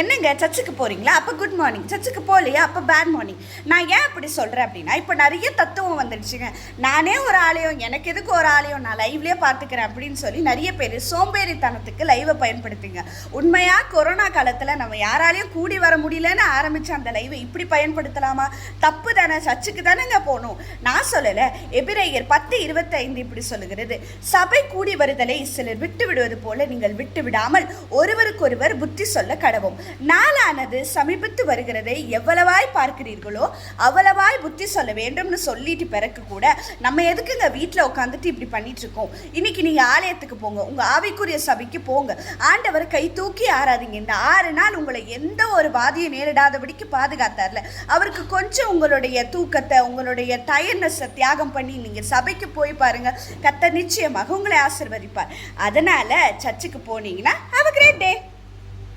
என்னங்க சர்ச்சுக்கு போகிறீங்களா? அப்போ குட் மார்னிங். சர்ச்சுக்கு போகலையா? அப்போ பேட் மார்னிங். நான் ஏன் அப்படி சொல்கிறேன் அப்படின்னா, இப்போ நிறைய தத்துவம் வந்துடுச்சுங்க. நானே ஒரு ஆலயம், எனக்கு எதுக்கு ஒரு ஆலயம், நான் லைவ்லேயே பார்த்துக்கிறேன் அப்படின்னு சொல்லி நிறைய பேர் சோம்பேறித்தனத்துக்கு லைவை பயன்படுத்துங்க. உண்மையாக கொரோனா காலத்தில் நம்ம யாராலையும் கூடி வர முடியலன்னு ஆரம்பித்த அந்த லைவை இப்படி பயன்படுத்தலாமா? தப்பு தானே. சர்ச்சுக்கு தானேங்க போகணும். நான் சொல்லலை. எபிரேயர் 10:25 இப்படி சொல்லுகிறது, சபை கூடி வருதலை சிலர் விட்டு விடுவது போல நீங்கள் விட்டு விடாமல் ஒருவருக்கொருவர் புத்தி சொல்ல கடவும். நாளானது சமீபத்து வருகிறதை எவ்வளவாய் பார்க்கிறீர்களோ அவ்வளவாய் புத்தி சொல்ல வேண்டும்னு சொல்லிட்டு பிறகு கூட நம்ம எதுக்குங்க வீட்டில் உட்காந்துட்டு இப்படி பண்ணிட்டு இருக்கோம்? இன்னைக்கு நீங்கள் ஆலயத்துக்கு போங்க, உங்கள் ஆவிக்குரிய சபைக்கு போங்க, ஆண்டவர் கை தூக்கி ஆறாதீங்க. இந்த 6 நாள் உங்களை எந்த ஒரு பாதியை நேரிடாதபடிக்கு பாதுகாத்தார்ல, அவருக்கு கொஞ்சம் உங்களுடைய தூக்கத்தை, உங்களுடைய டயர்னஸை தியாகம் பண்ணி நீங்கள் சபைக்கு போய் பாருங்க, கர்த்தர் நிச்சயமாக உங்களை ஆசீர்வதிப்பார். அதனால சர்ச்சுக்கு போனீங்கன்னா ஹேவ் a great day.